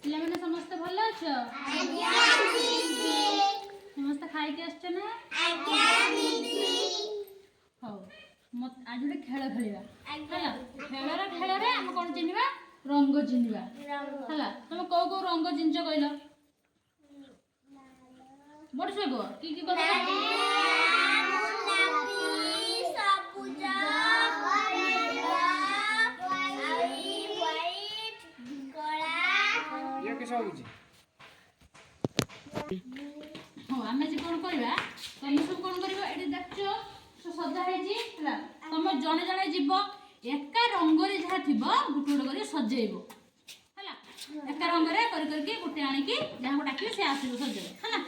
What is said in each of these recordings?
ପିଲାମାନେ ସମସ୍ତେ ଭଲ ଅଛ? ସମସ୍ତେ ଖାଇକି ଆସିଛ ନା? ହଉ ଆଜି ଗୋଟେ ଖେଳ ଖେଳିବା ହେଲା। ଖେଳରେ ଆମେ କ'ଣ ଚିହ୍ନିବା? ରଙ୍ଗ ଚିହ୍ନିବା ହେଲା। ତମେ କୋଉ କୋଉ ରଙ୍ଗ ଚିହ୍ନିଛ କହିଲ? ବଡ଼ ଛୁଆ କୁହ କି କଲର? ହଁ ଆମେ ଆଜି କ'ଣ କରିବା? ତମେ ସବୁ କ'ଣ କରିବ? ଏଠି ଦେଖୁଛ ସଜା ହେଇଛି ହେଲା। ତମ ଜଣେ ଜଣେ ଯିବ ଏକା ରଙ୍ଗରେ ଯାହା ଥିବ ଗୋଟେ ଗୋଟେ କରି ସଜେଇବ ହେଲା। ଏକା ରଙ୍ଗରେ କରି କରିକି ଗୋଟେ ଆଣିକି ଯାହାକୁ ଡାକିବେ ସେ ଆସିବ ସଜେଇବ ହେଲା।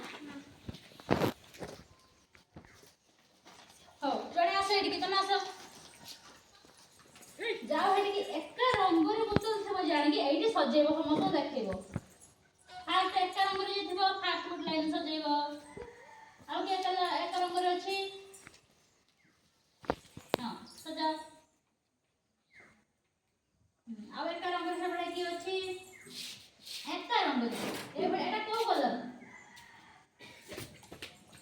ହଉ ଜଣେ ଆସ ଏଠିକି, ତମେ ଆସ ଯାଅ ଏଠିକି। ଏକା ରଙ୍ଗରେ ବୋତଲ ଥିବ ଜାଣିକି ଏଇଠି ସଜେଇବ, ସମସ୍ତଙ୍କୁ ଦେଖେଇବ। ଫାଷ୍ଟ ଏକା ରଙ୍ଗରେ ଯିଏ ଥିବ ଫାଷ୍ଟ ଗୋଟେ ଲାଇନ ସଜେଇବ। ଆଉ କିଏ ଏକା ରଙ୍ଗରେ ଅଛି? ହଁ ସଜାଅ। ଆଉ ଏକା ରଙ୍ଗରେ ସେପଟେ କିଏ ଅଛି? ଏକା ରଙ୍ଗରେ ଏଇଟା କୋଉ କଲର?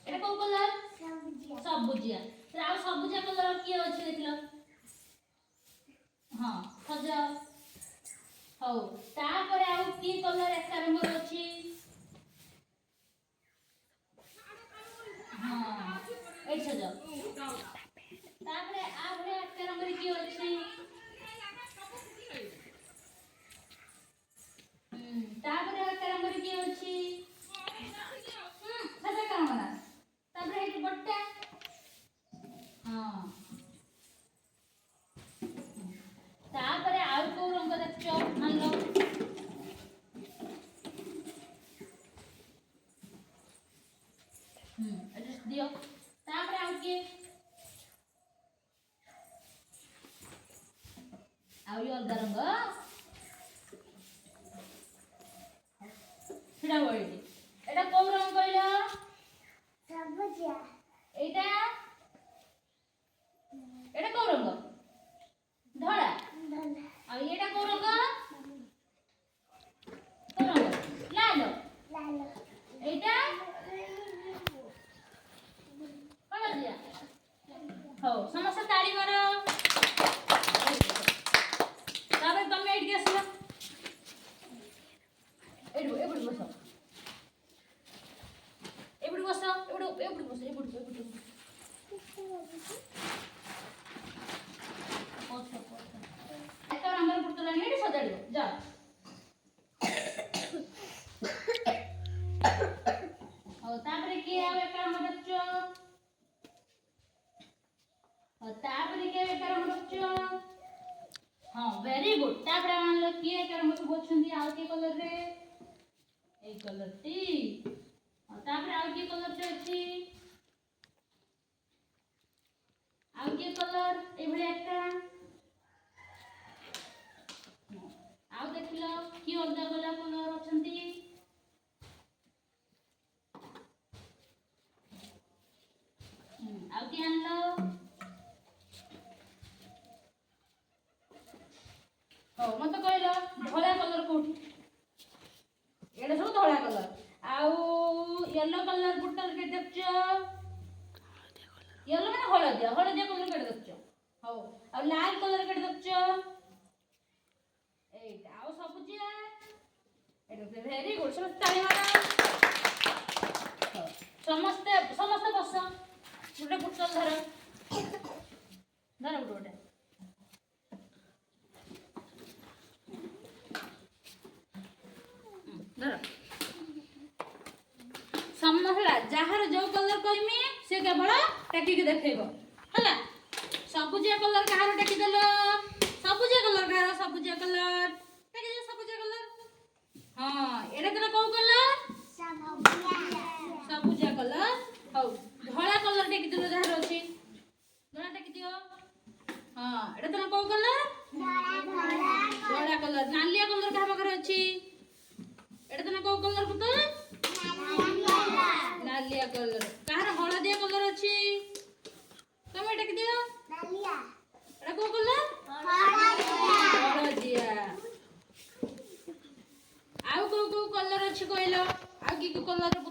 ଏଟା କୋଉ କଲର? ସବୁଜିଆ। ଆଉ ସବୁଜିଆ କଲର କିଏ ଅଛି ଦେଖିଲ? ହଁ ସଜାଅ। ହଉ ତାପରେ ଆଉ କି କଲର ଏକା ରଙ୍ଗରେ ଅଛି? ହଁ ଏଇଠି ସଜାଅ। ତାପରେ ଆଉ ଭଳିଆ ଏକା ରଙ୍ଗରେ କିଏ ଅଛି? ତାପରେ ଏକା ରଙ୍ଗରେ କିଏ ଅଛି? ସେଟା ଏକା ରଙ୍ଗ ନା। ତାପରେ ଏଇଠି ଗୋଟେ ହଁ। ତାପରେ ଆଉ କୋଉ ରଙ୍ଗ ଦେଖୁଛ? ଆଣିଲ ଏଟା ଦିଅ। ତାପରେ ଆଉ କିଏ? ଆଉ ଇଏ ଅଲଗା ରଙ୍ଗ ଛିଡ଼ା ହୁଅ ଏଇଠି। ଏଟା କୋଉ ରଙ୍ଗ କହିଲ? ସବୁଜିଆ। ଏଇଟା ଏଟା କୋଉ ରଙ୍ଗ? ଧଳା। ଆଉ ଏଇଟା କୋଉ ରଙ୍ଗ? କୋଉ ରଙ୍ଗ? ଲାଲ। ଏଇଟା ହଳଦିଆ। ହଉ ସମସ୍ତେ ତାଳି ମାର। ତାପରେ ତମେ ଏଇଠିକି ଆସିବ। ଏଇଠି ବସ। ଏଇଠି ବସ। ଏଇଠି ବସ। ଏକା ରଙ୍ଗର ପୁତୁଲା ଏଇଠି ସଜାଡ଼ିବ ଯାଅ। ହଉ ତାପରେ କିଏ ଆଉ ଏକା ରଙ୍ଗ ଦେଖୁଛ? ତାପରେ କିଏ ଏକା ରଙ୍ଗ ଦେଖୁଛ? ହଁ ଭେରି ଗୁଡ୍। ତାପରେ ଆଣିଲ କିଏ ଏକା ରଙ୍ଗ ସବୁ ଅଛନ୍ତି ଆଉ କିଏ କଲରରେ? ଏଇ କଲରଟି। ତାପରେ ଆଉ କିଏ କଲରଟେ ଅଛି? ଆଉ କିଏ କଲର ଏଇଭଳିଆ ଏକା? ଆଉ ଦେଖିଲ କିଏ ଅଲଗା କଲର ଅଛନ୍ତି? ଆଉ କିଏ ଆଣିଲ? ହଉ ମତେ କହିଲ ଧଳା କଲର କୋଉଠି? ଏଇଟା ସବୁ ଧଳା କଲର। ଆଉ ୟେଲୋ କଲର ବୋଟଲ କେ ଦେଖୁଛ? ୟେଲୋ ମାନେ ହଳଦିଆ କଲର କେଟେ ଦେଖୁଛ? ହଉ ଆଉ ଲାଲ କଲର କେଟେ ଦେଖୁଛ? ଏଇଟା। ଆଉ ସବୁଜିଆ? ଏଇଟା ଭେରି ଗୁଡ୍। ସମସ୍ତେ ତାଳି ମାର। ସମସ୍ତେ ବସ। ଗୋଟେ ବୋଟଲ ଧର ଗୋଟେ। ଧର ହେଲା। ଯାହାର ଯୋଉ କଲର କହିମି ସେ କେବଳ ଟେକିକି ଦେଖେଇବ ହେଲା। ସବୁଜିଆ କଲର କାହାର ଟେକିଦେଲ? ସବୁଜିଆ କଲର କାହାର? ସବୁଜିଆ କଲର ଟେକିଦେଲ। ସବୁଜିଆ କଲର। ହଁ ଏଇଟା ତୋର କୋଉ କଲର? ସବୁଜିଆ କଲର। ହଉ ଧଳା କଲର ଟେକିଦେଲ ଯାହାର ଅଛି। ଧଳା ଟେକିଦିଅ। ହଁ ଏଇଟା ତୋର କୋଉ କଲର? ଧଳା କଲର। ନାଲିଆ କଲର କାହା ପାଖରେ ଅଛି? ଏଇଟା ତୋର କୋଉ କଲର ପୁତୁଲ? ନାଲିଆ କଲର। କାହାର ହଳଦିଆ କଲର ଅଛି? ତମେ ଟେକିଦିଅ। ଏଇଟା କୋଉ କଲର? ହଳଦିଆ। କଲର ଅଛି କହିଲ ଆଉ କି କଲର